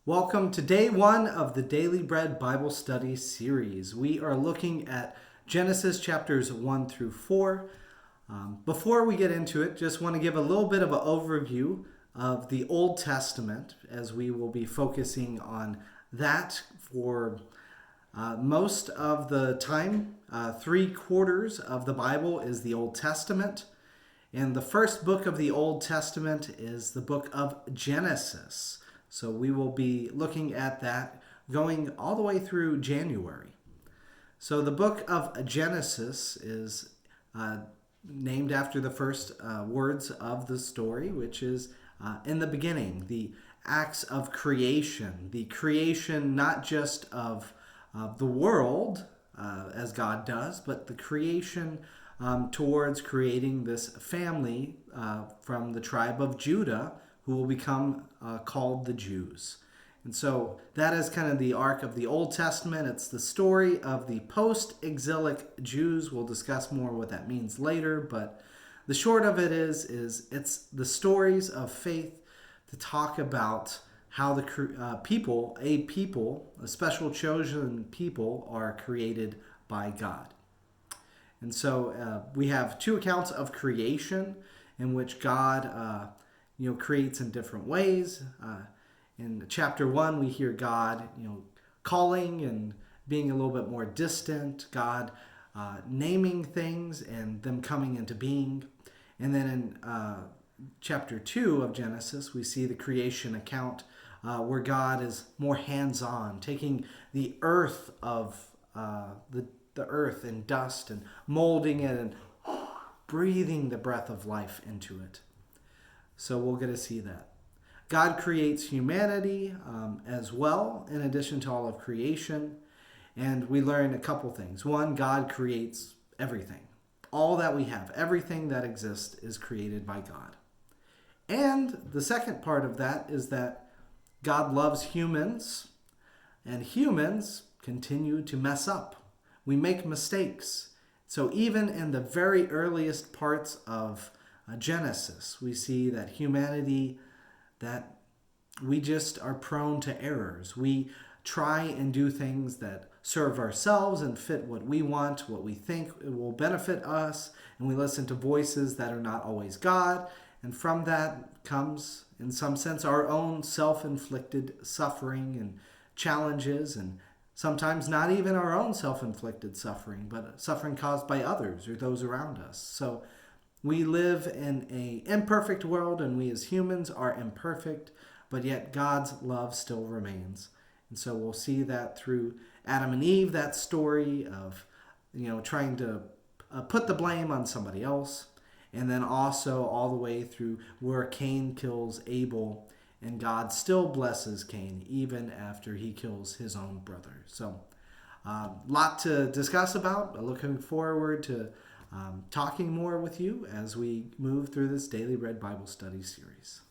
Welcome to day one of the Daily Bread Bible Study series. We are looking at Genesis chapters 1 through 4. Before we get into it, just want to give a little bit of an overview of the Old Testament, as we will be focusing on that for most of the time. 3/4 of the Bible is the Old Testament. And the first book of the Old Testament is the book of Genesis. So we will be looking at that going all the way through January. So the book of Genesis is named after the first words of the story, which is in the beginning, the acts of creation. The creation not just of the world, as God does, but the creation towards creating this family from the tribe of Judah, who will become called the Jews. And so that is kind of the arc of the Old Testament. It's the story of the post-exilic Jews. We'll discuss more what that means later, but the short of it is it's the stories of faith to talk about how the people, a special chosen people, are created by God. And so we have two accounts of creation in which God creates in different ways. In chapter 1, we hear God, calling and being a little bit more distant, God naming things and them coming into being. And then in chapter 2 of Genesis, we see the creation account where God is more hands-on, taking the earth of the earth and dust and molding it and breathing the breath of life into it. So we'll get to see that. God creates humanity as well, in addition to all of creation. And we learn a couple things. One, God creates everything. All that we have, everything that exists is created by God. And the second part of that is that God loves humans, and humans continue to mess up. We make mistakes. So even in the very earliest parts of Genesis, we see that humanity, that we just are prone to errors. We try and do things that serve ourselves and fit what we want, what we think will benefit us, and we listen to voices that are not always God. And from that comes, in some sense, our own self-inflicted suffering and challenges, and sometimes not even our own self-inflicted suffering, but suffering caused by others or those around us. So we live in an imperfect world, and we as humans are imperfect, but yet God's love still remains. And so we'll see that through Adam and Eve, that story of trying to put the blame on somebody else, and then also all the way through where Cain kills Abel, and God still blesses Cain even after he kills his own brother. So a lot to discuss about. Looking forward to talking more with you as we move through this Daily Bread Bible Study series.